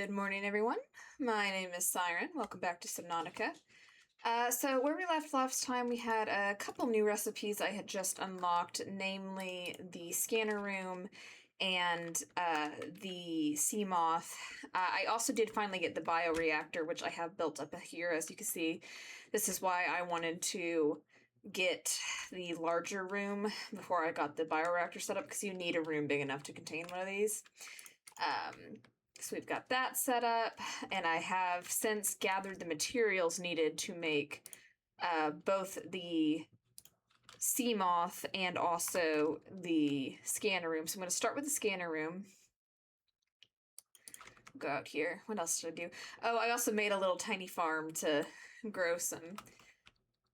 Good morning, everyone. My name is Siren. Welcome back to Subnautica. So where we left last time, we had a couple new recipes I had just unlocked, namely the scanner room and the Sea Moth. I also did finally get the bioreactor, which I have built up here, as you can see. This is why I wanted to get the larger room before I got the bioreactor set up, because you need a room big enough to contain one of these. So we've got that set up, and I have since gathered the materials needed to make both the Sea Moth and also the scanner room. So I'm going to start with the scanner room. Go out here. What else did I do? Oh, I also made a little tiny farm to grow some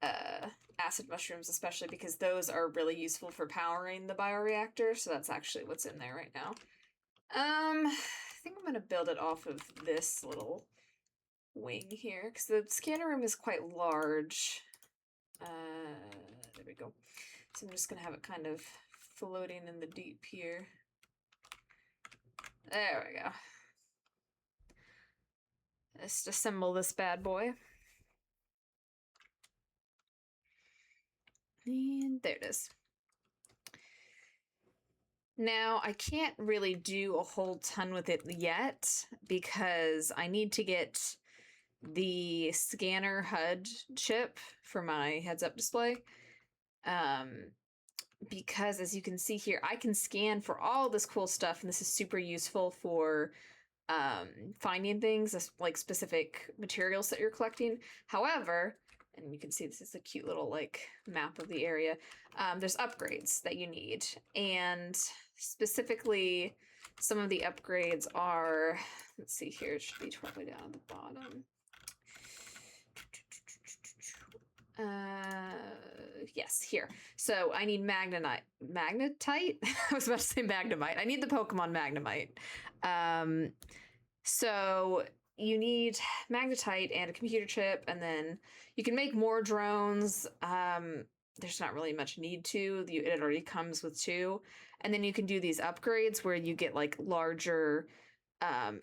acid mushrooms, especially because those are really useful for powering the bioreactor. So that's actually what's in there right now. I think I'm going to build it off of this little wing here, because the scanner room is quite large. There we go. So I'm just going to have it kind of floating in the deep here. There we go. Let's assemble this bad boy. And there it is. Now, I can't really do a whole ton with it yet because I need to get the scanner HUD chip for my heads-up display. Because as you can see here, I can scan for all this cool stuff, and this is super useful for finding things, like specific materials that you're collecting. However, and you can see this is a cute little like map of the area, there's upgrades that you need, and specifically some of the upgrades are, let's see here, it should be probably down at the bottom. Yes, here. So I need Magnetite. I was about to say Magnemite. I need the Pokemon Magnemite. So you need Magnetite and a computer chip, and then you can make more drones. There's not really much need to. It already comes with 2. And then you can do these upgrades where you get like larger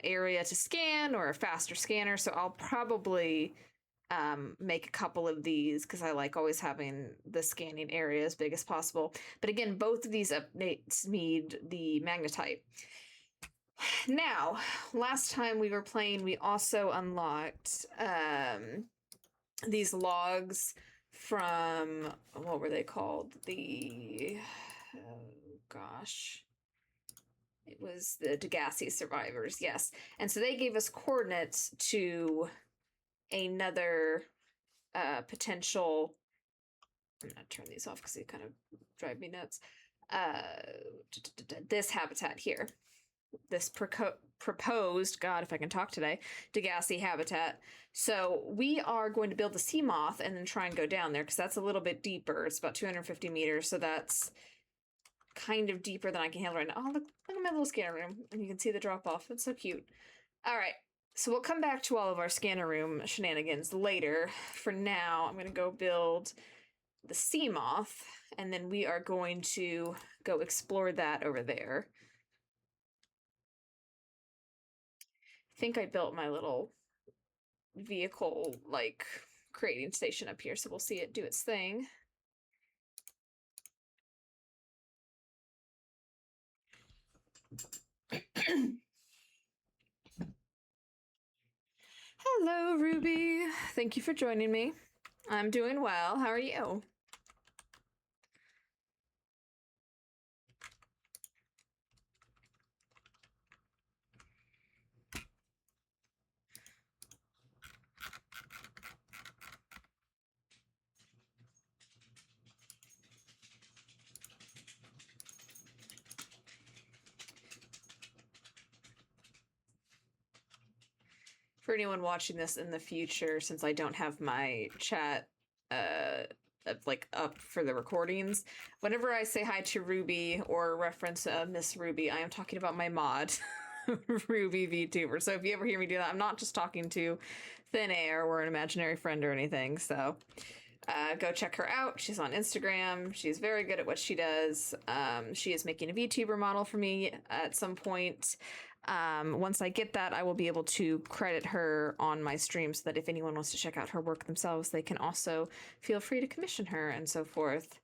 area to scan or a faster scanner. So I'll probably make a couple of these because I like always having the scanning area as big as possible. But again, both of these updates need the Magnetite. Now, last time we were playing, we also unlocked these logs from, what were they called? It was the Degassi survivors, yes. And so they gave us coordinates to another potential, I'm gonna turn these off because they kind of drive me nuts. This habitat here, this proposed, God, if I can talk today, Degassi habitat. So we are going to build the Sea Moth and then try and go down there because that's a little bit deeper. It's about 250 meters, so that's kind of deeper than I can handle right now. Oh, look at my little scanner room, and you can see the drop off. It's so cute. All right. So we'll come back to all of our scanner room shenanigans later. For now, I'm going to go build the Sea Moth, and then we are going to go explore that over there. I think I built my little vehicle, like, creating station up here, so we'll see it do its thing. Hello, Ruby. Thank you for joining me. I'm doing well. How are you? For anyone watching this in the future, since I don't have my chat like up for the recordings, whenever I say hi to Ruby or reference Miss Ruby, I am talking about my mod, Ruby VTuber. So if you ever hear me do that, I'm not just talking to thin air or an imaginary friend or anything. So go check her out. She's on Instagram. She's very good at what she does. She is making a VTuber model for me at some point. Once I get that, I will be able to credit her on my stream so that if anyone wants to check out her work themselves, they can also feel free to commission her and so forth.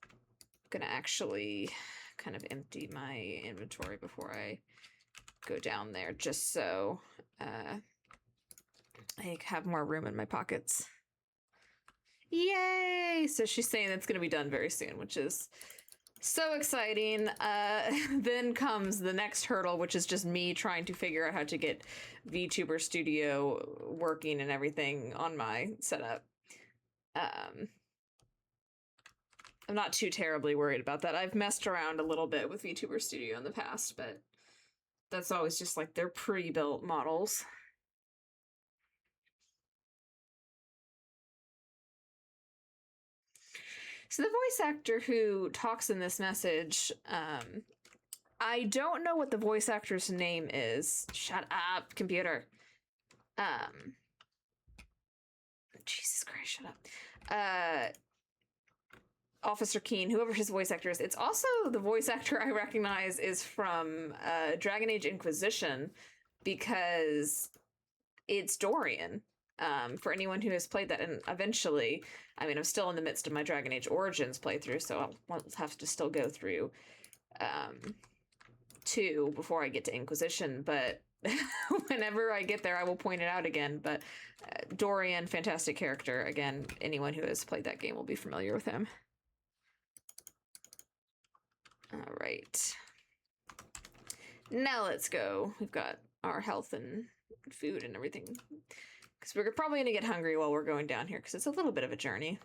I'm gonna actually kind of empty my inventory before I go down there, just so I have more room in my pockets. Yay! So she's saying that's gonna be done very soon, which is so exciting. Then comes the next hurdle, which is just me trying to figure out how to get VTuber Studio working and everything on my setup. I'm not too terribly worried about that. I've messed around a little bit with VTuber Studio in the past, but that's always just like their pre-built models. So the voice actor who talks in this message, I don't know what the voice actor's name is. Shut up, computer. Jesus Christ, shut up. Officer Keen, whoever his voice actor is. It's also the voice actor I recognize is from Dragon Age Inquisition, because it's Dorian. For anyone who has played that, and eventually, I mean, I'm still in the midst of my Dragon Age Origins playthrough, so I'll have to still go through 2 before I get to Inquisition, but whenever I get there, I will point it out again. But Dorian, fantastic character. Again, anyone who has played that game will be familiar with him. All right. Now let's go. We've got our health and food and everything. Because we're probably going to get hungry while we're going down here, because it's a little bit of a journey.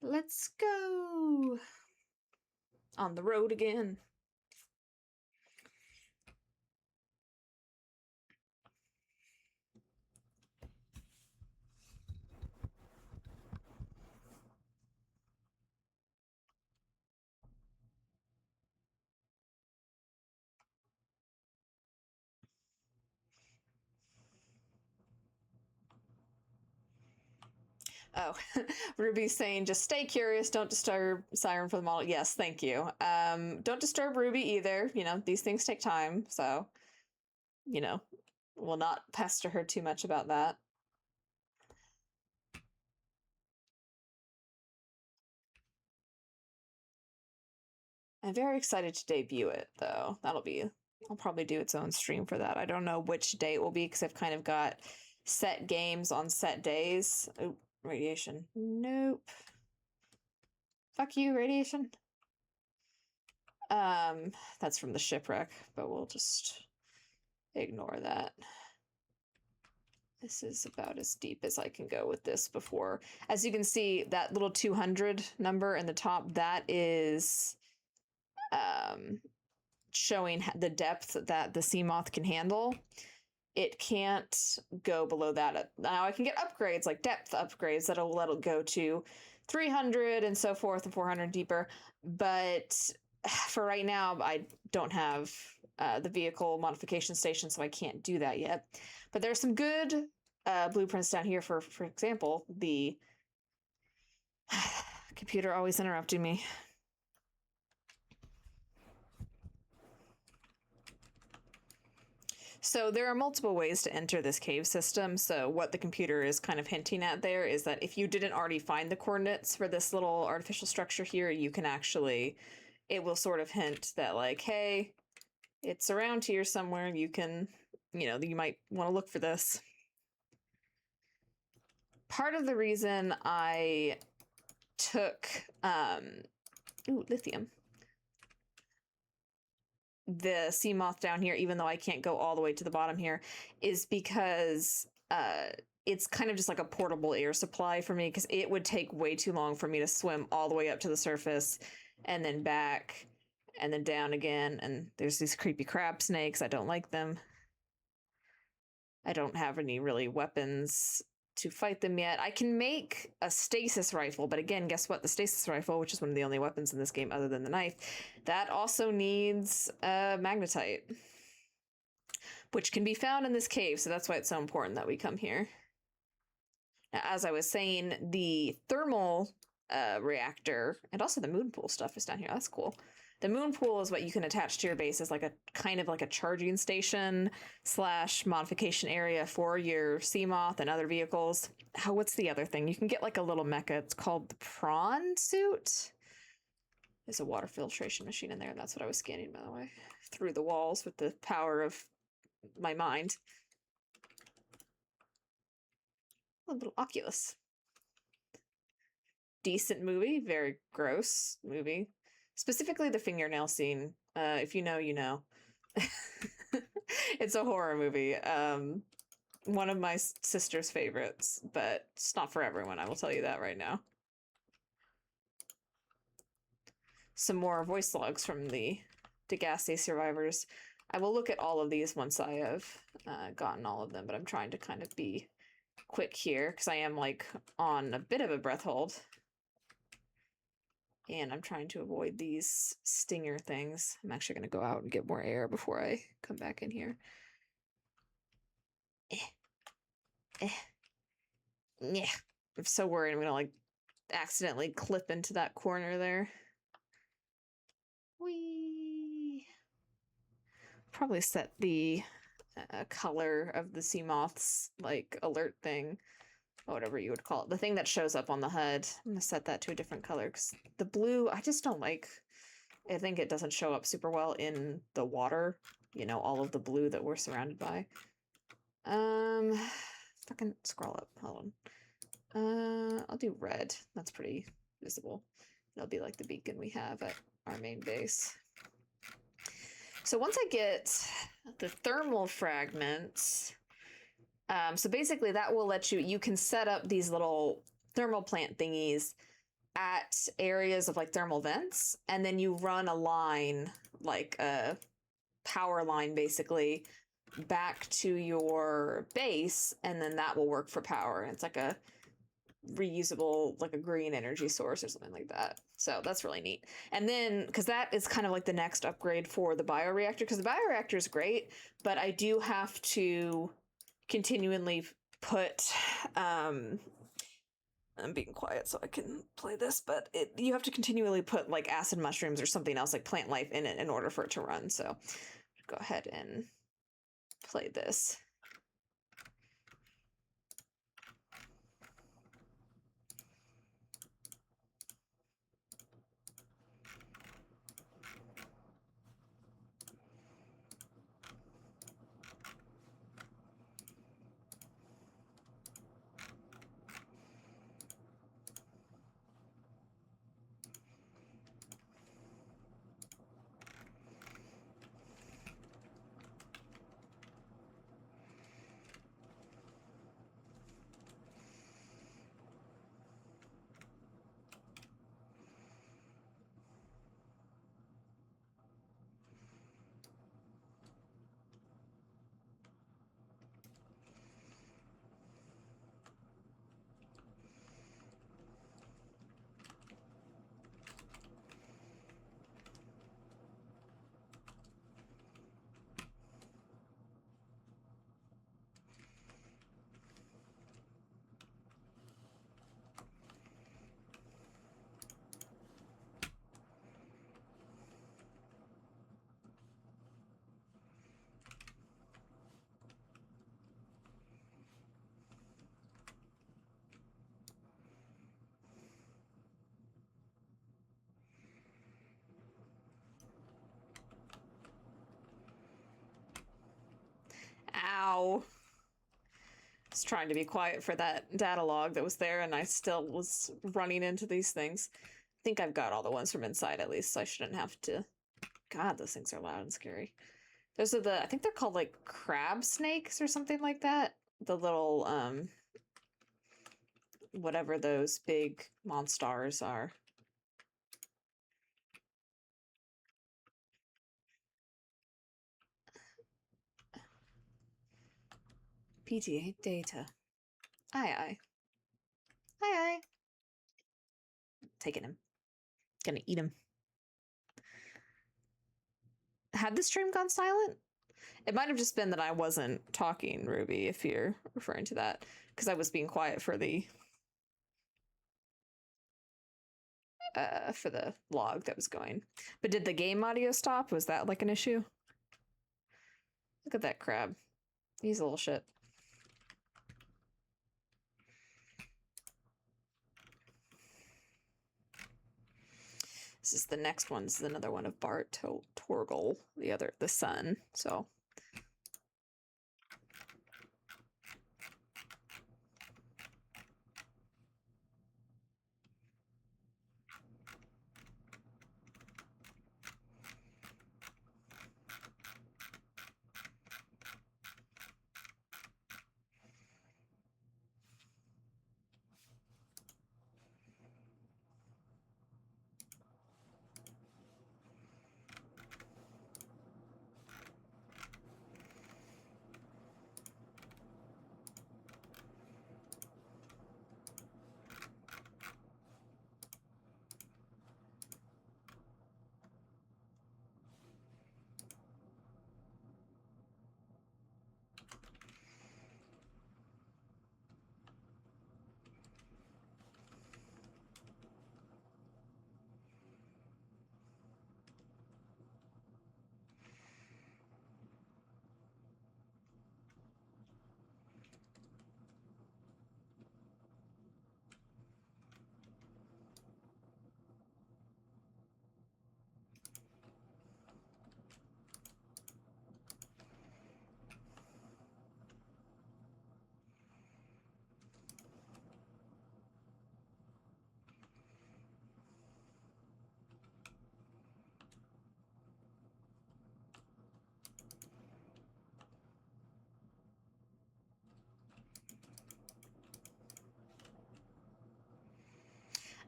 Let's go. On the road again. Oh, Ruby's saying, just stay curious, don't disturb Siren for the model. Yes, thank you. Don't disturb Ruby either. You know, these things take time, so, you know, we'll not pester her too much about that. I'm very excited to debut it, though. I'll probably do its own stream for that. I don't know which day it will be, because I've kind of got set games on set days. Oh, radiation. Nope. Fuck you, radiation. That's from the shipwreck, but we'll just ignore that. This is about as deep as I can go with this before. As you can see, that little 200 number in the top, that is showing the depth that the Sea Moth can handle. It can't go below that. Now I can get upgrades, like depth upgrades, that'll let it go to 300 and so forth, and 400 deeper. But for right now, I don't have the vehicle modification station, so I can't do that yet. But there's some good blueprints down here. For example, the computer always interrupting me. So there are multiple ways to enter this cave system. So what the computer is kind of hinting at there is that if you didn't already find the coordinates for this little artificial structure here, you can actually, it will sort of hint that like, hey, it's around here somewhere. You can, you know, you might want to look for this. Part of the reason I took, lithium, the Sea Moth down here, even though I can't go all the way to the bottom here, is because it's kind of just like a portable air supply for me, because it would take way too long for me to swim all the way up to the surface and then back and then down again. And there's these creepy crab snakes. I don't like them. I don't have any really weapons to fight them yet. I can make a stasis rifle, but again, guess what? The stasis rifle, which is one of the only weapons in this game other than the knife, that also needs magnetite, which can be found in this cave, so that's why it's so important that we come here. Now, as I was saying, the thermal reactor, and also the moon pool stuff is down here. That's cool. The moon pool is what you can attach to your base as like a kind of like a charging station / modification area for your Sea Moth and other vehicles. What's the other thing? You can get like a little mecha. It's called the prawn suit. There's a water filtration machine in there, and that's what I was scanning, by the way, through the walls with the power of my mind. A little Oculus. Decent movie, very gross movie. Specifically the fingernail scene. If you know, you know. It's a horror movie. One of my sister's favorites, but it's not for everyone, I will tell you that right now. Some more voice logs from the Degasse survivors. I will look at all of these once I have gotten all of them, but I'm trying to kind of be quick here because I am like on a bit of a breath hold. And I'm trying to avoid these stinger things. I'm actually going to go out and get more air before I come back in here. Yeah. I'm so worried I'm going to like accidentally clip into that corner there. Whee! Probably set the color of the Sea Moth's like alert thing, whatever you would call it, the thing that shows up on the HUD. I'm gonna set that to a different color because the blue I just don't like. I think it doesn't show up super well in the water, you know, all of the blue that we're surrounded by. Fucking scroll up, hold on. I'll do red. That's pretty visible. That'll be like the beacon we have at our main base. So once I get the thermal fragments, so basically that will let you can set up these little thermal plant thingies at areas of like thermal vents, and then you run a line, like a power line basically, back to your base, and then that will work for power. It's like a reusable, like a green energy source or something like that. So that's really neat. And then, because that is kind of like the next upgrade for the bioreactor, because the bioreactor is great, but I do have to continually put, I'm being quiet so I can play this, but you have to continually put like acid mushrooms or something else, like plant life in it in order for it to run. So go ahead and play this. Ow. I was trying to be quiet for that data log that was there, and I still was running into these things. I think I've got all the ones from inside at least, so I shouldn't have to. God, those things are loud and scary. Those are I think they're called like Crabsnakes or something like that. The little, whatever those big monsters are. PTA data. Aye, aye. Aye, aye. Taking him. Gonna eat him. Had the stream gone silent? It might have just been that I wasn't talking, Ruby, if you're referring to that. Because I was being quiet for the... for the log that was going. But did the game audio stop? Was that like an issue? Look at that crab. He's a little shit. This is the next one. This is another one of Bart Torgel, the son. So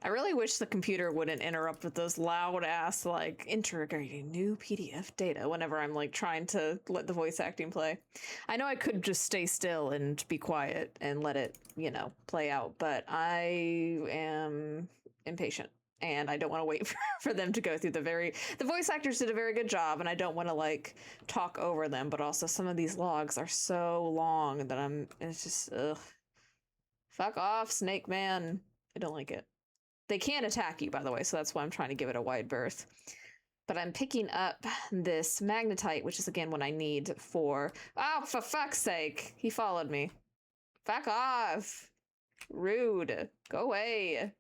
I really wish the computer wouldn't interrupt with those loud ass, like, integrating new PDF data whenever I'm, like, trying to let the voice acting play. I know I could just stay still and be quiet and let it, you know, play out, but I am impatient and I don't want to wait for them to go through the voice actors did a very good job, and I don't want to, like, talk over them, but also some of these logs are so long that it's just, ugh. Fuck off, Snake Man. I don't like it. They can attack you, by the way, so that's why I'm trying to give it a wide berth. But I'm picking up this magnetite, which is, again, what I need for... Oh, for fuck's sake! He followed me. Fuck off! Rude. Go away.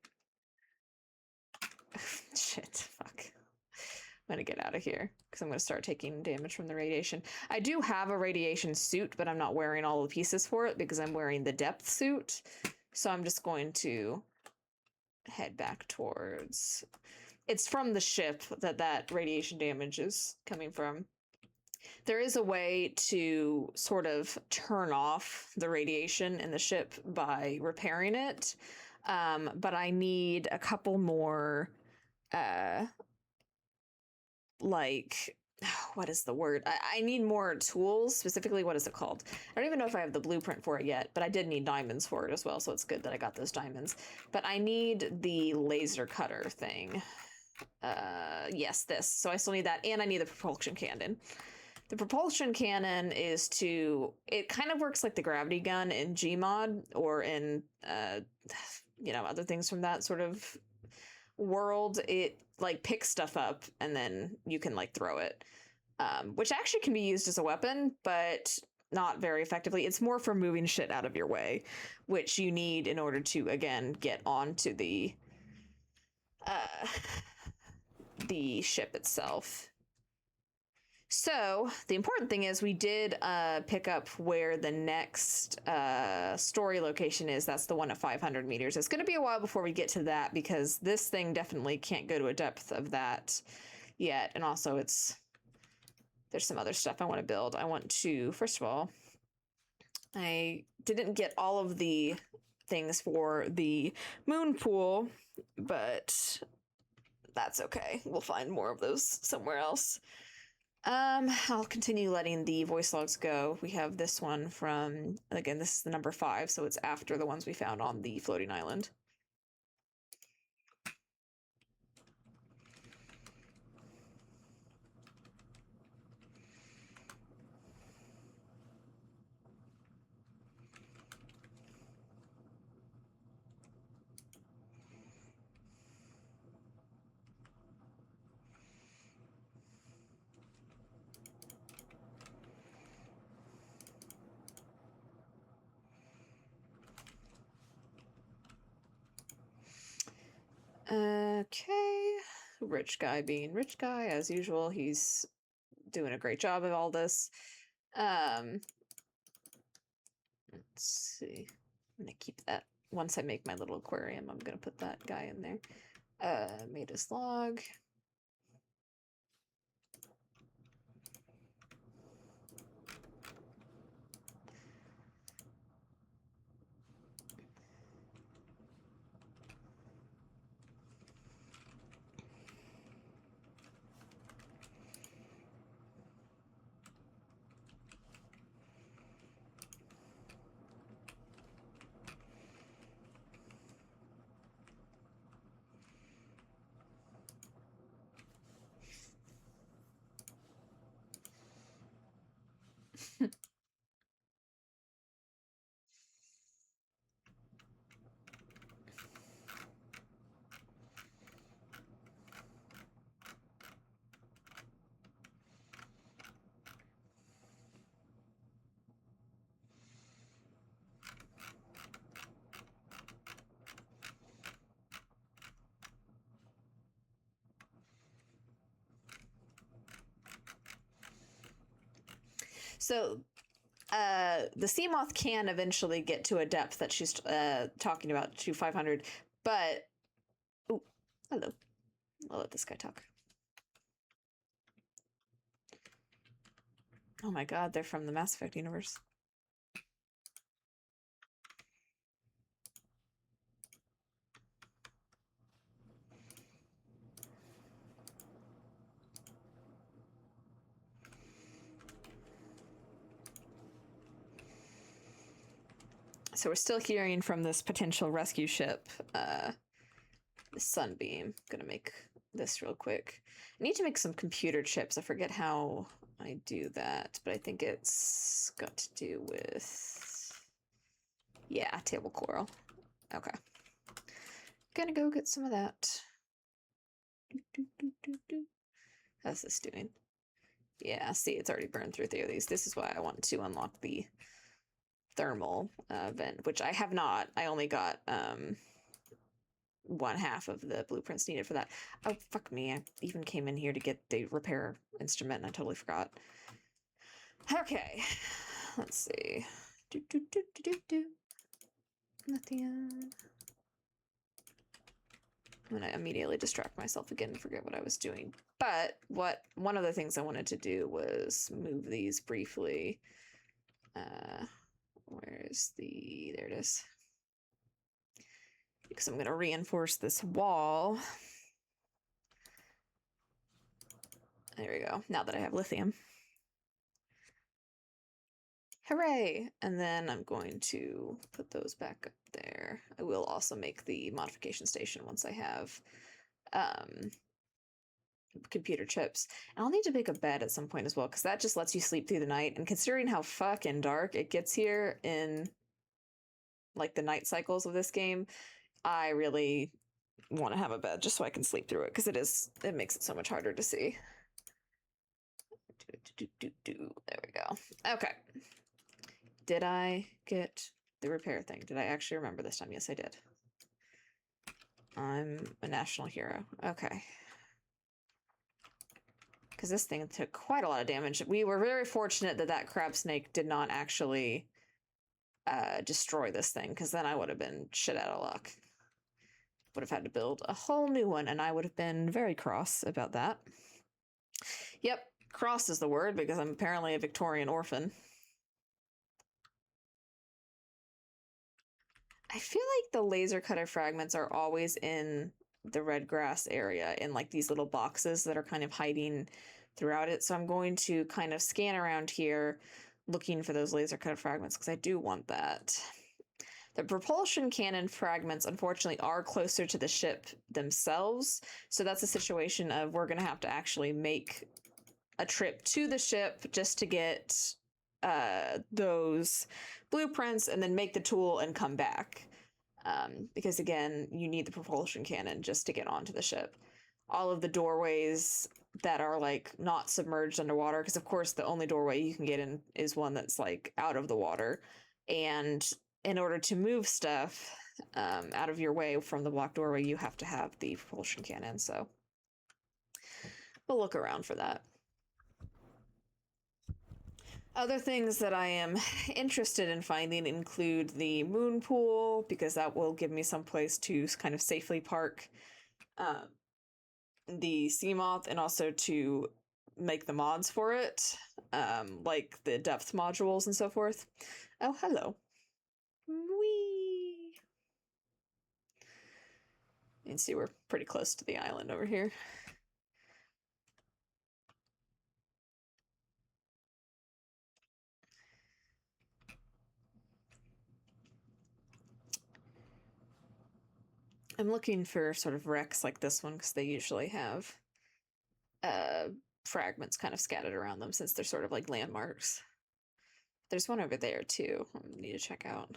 Shit, fuck. I'm gonna get out of here, because I'm gonna start taking damage from the radiation. I do have a radiation suit, but I'm not wearing all the pieces for it, because I'm wearing the depth suit. So I'm just going to head back towards... It's from the ship that radiation damage is coming from. There is a way to sort of turn off the radiation in the ship by repairing it, but I need a couple more, what is the word? I need more tools. Specifically, what is it called? I don't even know if I have the blueprint for it yet, but I did need diamonds for it as well, so it's good that I got those diamonds. But I need the laser cutter thing. Yes, this. So I still need that, and I need the propulsion cannon. The propulsion cannon is it kind of works like the gravity gun in Gmod, or in, you know, other things from that sort of world. It, like, picks stuff up, and then you can, like, throw it. Which actually can be used as a weapon, but not very effectively. It's more for moving shit out of your way, which you need in order to, again, get onto the ship itself. So the important thing is we did pick up where the next story location is. That's the one at 500 meters. It's going to be a while before we get to that, because this thing definitely can't go to a depth of that yet. And also there's some other stuff I want to build. I want to, first of all, I didn't get all of the things for the moon pool, but that's okay. We'll find more of those somewhere else. I'll continue letting the voice logs go. We have this one from, again, this is the number 5, so it's after the ones we found on the floating island. Okay. Rich guy being rich guy, as usual. He's doing a great job of all this. Let's see. I'm gonna keep that. Once I make my little aquarium, I'm gonna put that guy in there. Made his log. So the Sea Moth can eventually get to a depth that she's talking about, to 500, but... Ooh, hello. I'll let this guy talk. Oh my god, they're from the Mass Effect universe. So we're still hearing from this potential rescue ship, the Sunbeam. Gonna make this real quick. I need to make some computer chips. I forget how I do that, but I think it's got to do with... Yeah, table coral. Okay. Gonna go get some of that. How's this doing? Yeah, see, it's already burned through 3 of these. This is why I want to unlock the thermal vent, which I have not. I only got 1/2 of the blueprints needed for that. Oh, fuck me. I even came in here to get the repair instrument and I totally forgot. Okay, let's see. Lithium. I'm gonna immediately distract myself again and forget what I was doing. But one of the things I wanted to do was move these briefly. Where's the... There it is. Because I'm going to reinforce this wall. There we go. Now that I have lithium. Hooray! And then I'm going to put those back up there. I will also make the modification station once I have computer chips. And I'll need to make a bed at some point as well, because that just lets you sleep through the night. And considering how fucking dark it gets here in like the night cycles of this game, I really want to have a bed just so I can sleep through it, because it makes it so much harder to see. There we go. Okay. Did I get the repair thing? Did I actually remember this time? Yes, I did. I'm a national hero. Okay. Because this thing took quite a lot of damage. We were very fortunate that that Crabsnake did not actually destroy this thing, because then I would have been shit out of luck. Would have had to build a whole new one, and I would have been very cross about that. Yep, cross is the word, because I'm apparently a Victorian orphan. I feel like the laser cutter fragments are always in the red grass area, in like these little boxes that are kind of hiding throughout it. So I'm going to kind of scan around here looking for those laser cutter fragments, because I do want that. The propulsion cannon fragments, unfortunately, are closer to the ship themselves. So that's a situation of we're going to have to actually make a trip to the ship just to get those blueprints and then make the tool and come back. Because again, you need the propulsion cannon just to get onto the ship. All of the doorways that are like not submerged underwater, because of course the only doorway you can get in is one that's like out of the water. And in order to move stuff out of your way from the block doorway, you have to have the propulsion cannon, so we'll look around for that. Other things that I am interested in finding include the moon pool, because that will give me some place to kind of safely park the Sea Moth, and also to make the mods for it, like the depth modules and so forth. Oh, hello. Whee! You can see we're pretty close to the island over here. I'm looking for sort of wrecks like this one because they usually have fragments kind of scattered around them, since they're sort of like landmarks. There's one over there too I need to check out.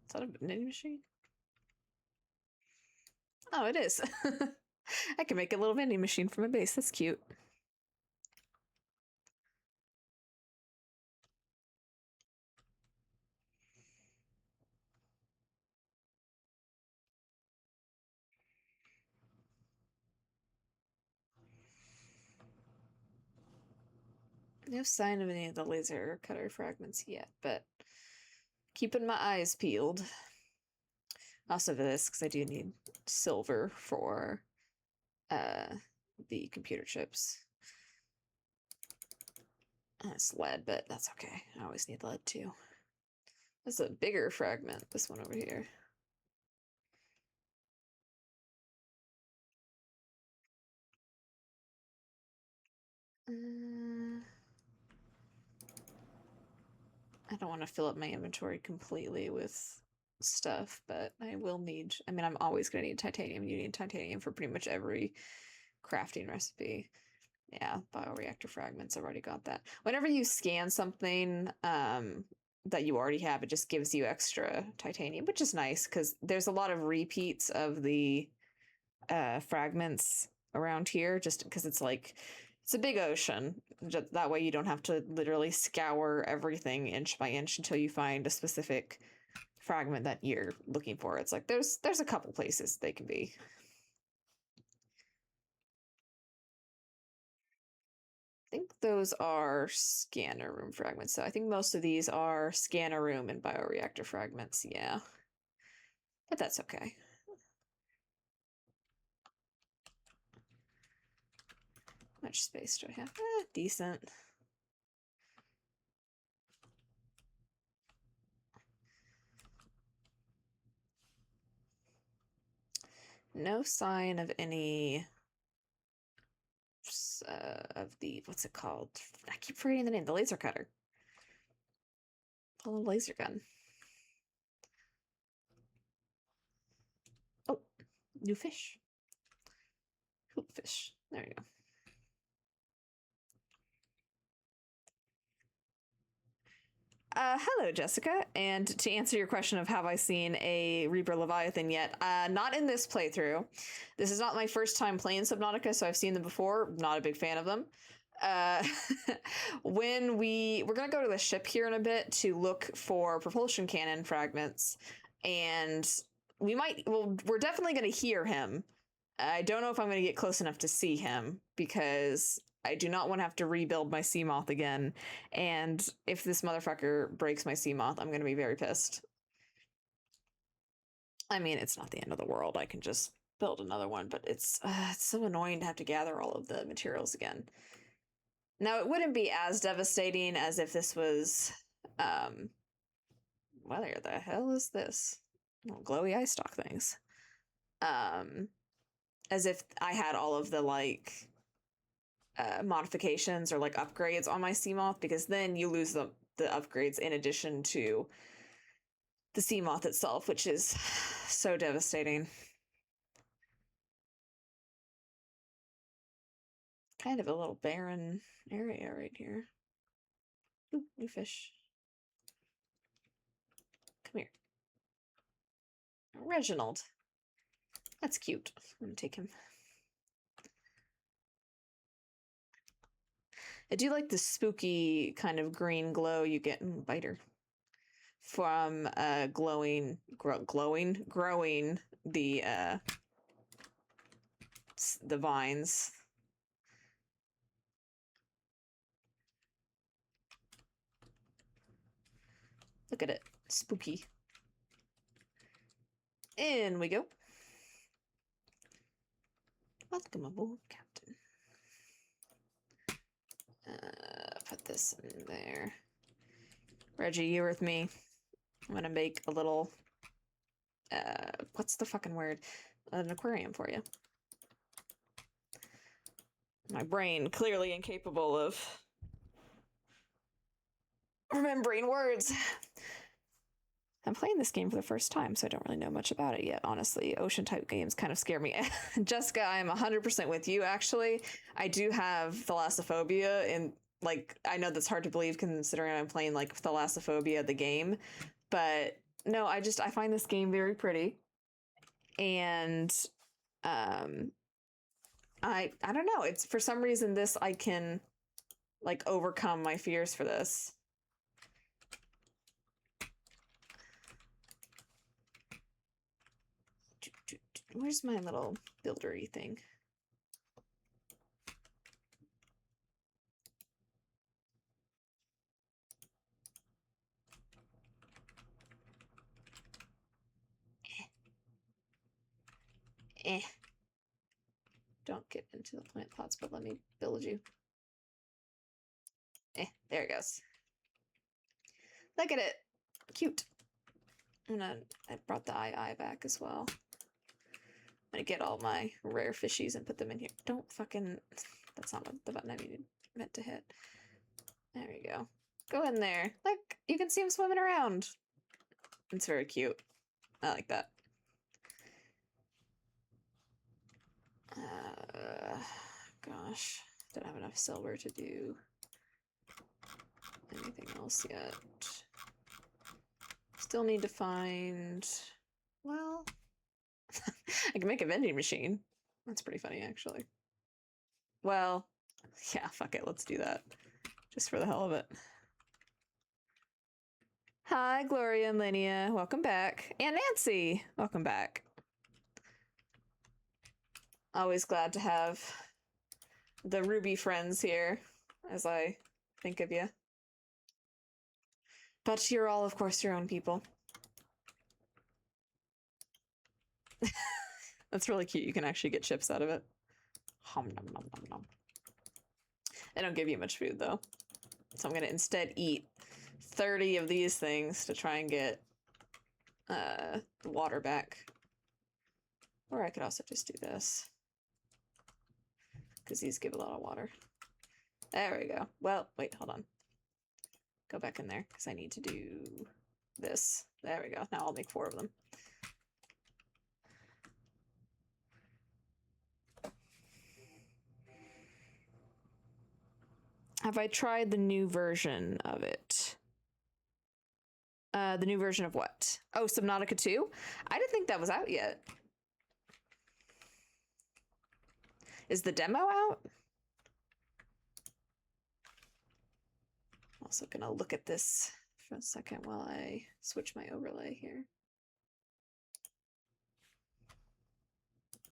Is that a vending machine? Oh, it is. I can make a little vending machine for my base. That's cute. No sign of any of the laser cutter fragments yet, but keeping my eyes peeled. Also for this, because I do need silver for the computer chips. It's lead, but that's okay. I always need lead too. That's a bigger fragment, this one over here. I don't want to fill up my inventory completely with stuff, but I will need, I mean, I'm always going to need titanium. You need titanium for pretty much every crafting recipe. Yeah, bioreactor fragments, I've already got that. Whenever you scan something that you already have, it just gives you extra titanium, which is nice because there's a lot of repeats of the fragments around here, just because it's like, it's a big ocean. That way you don't have to literally scour everything inch by inch until you find a specific fragment that you're looking for. It's like there's a couple places they can be. I think those are scanner room fragments. So I think most of these are scanner room and bioreactor fragments, yeah. But that's okay. How much space do I have? Decent. No sign of any of the, what's it called? I keep forgetting the name. The laser cutter. The little laser gun. Oh, new fish. Hoop fish. There you go. Hello, Jessica. And to answer your question of have I seen a Reaper Leviathan yet, not in this playthrough. This is not my first time playing Subnautica, so I've seen them before. Not a big fan of them. When we're gonna go to the ship here in a bit to look for propulsion cannon fragments, and we're definitely gonna hear him. I don't know if I'm gonna get close enough to see him because I do not want to have to rebuild my Sea Moth again. And if this motherfucker breaks my Sea Moth, I'm going to be very pissed. I mean, it's not the end of the world. I can just build another one, but it's so annoying to have to gather all of the materials again. Now, it wouldn't be as devastating as if this was, what the hell is this? Oh, glowy eye stalk things. As if I had all of the, like, modifications or like upgrades on my Sea Moth, because then you lose the upgrades in addition to the Sea Moth itself, which is so devastating. Kind of a little barren area right here. Ooh, new fish. Come here. Reginald. That's cute. I'm gonna take him. I do like the spooky kind of green glow you get in biter from growing the vines. Look at it, spooky. In we go. Welcome aboard, Captain. Put this in there. Reggie, you with me? I'm gonna make a little, what's the fucking word? An aquarium for you. My brain clearly incapable of remembering words. I'm playing this game for the first time, so I don't really know much about it yet, honestly. Ocean-type games kind of scare me. Jessica, I'm 100% with you, actually. I do have thalassophobia, and, like, I know that's hard to believe considering I'm playing, like, Thalassophobia, the game. But, no, I find this game very pretty. And, I don't know. It's, for some reason, I can, like, overcome my fears for this. Where's my little buildery thing? Don't get into the plant pots, but let me build you. There it goes. Look at it. Cute. I brought the eye back as well. I'm gonna get all my rare fishies and put them in here. Don't fucking... That's not the button I meant to hit. There we go. Go in there. Look, you can see him swimming around. It's very cute. I like that. Gosh. Don't have enough silver to do anything else yet. Still need to find... Well... I can make a vending machine. That's pretty funny, actually. Well, yeah, fuck it, let's do that. Just for the hell of it. Hi, Gloria and Linnea. Welcome back. And Nancy! Welcome back. Always glad to have the Ruby friends here, as I think of you. But you're all, of course, your own people. That's really cute. You can actually get chips out of it. Hum, nom, nom, nom, nom. They don't give you much food, though. So I'm going to instead eat 30 of these things to try and get the water back. Or I could also just do this. Because these give a lot of water. There we go. Well, wait, hold on. Go back in there, because I need to do this. There we go. Now I'll make 4 of them. Have I tried the new version of it? The new version of what? Oh, Subnautica 2? I didn't think that was out yet. Is the demo out? Also gonna look at this for a second while I switch my overlay here.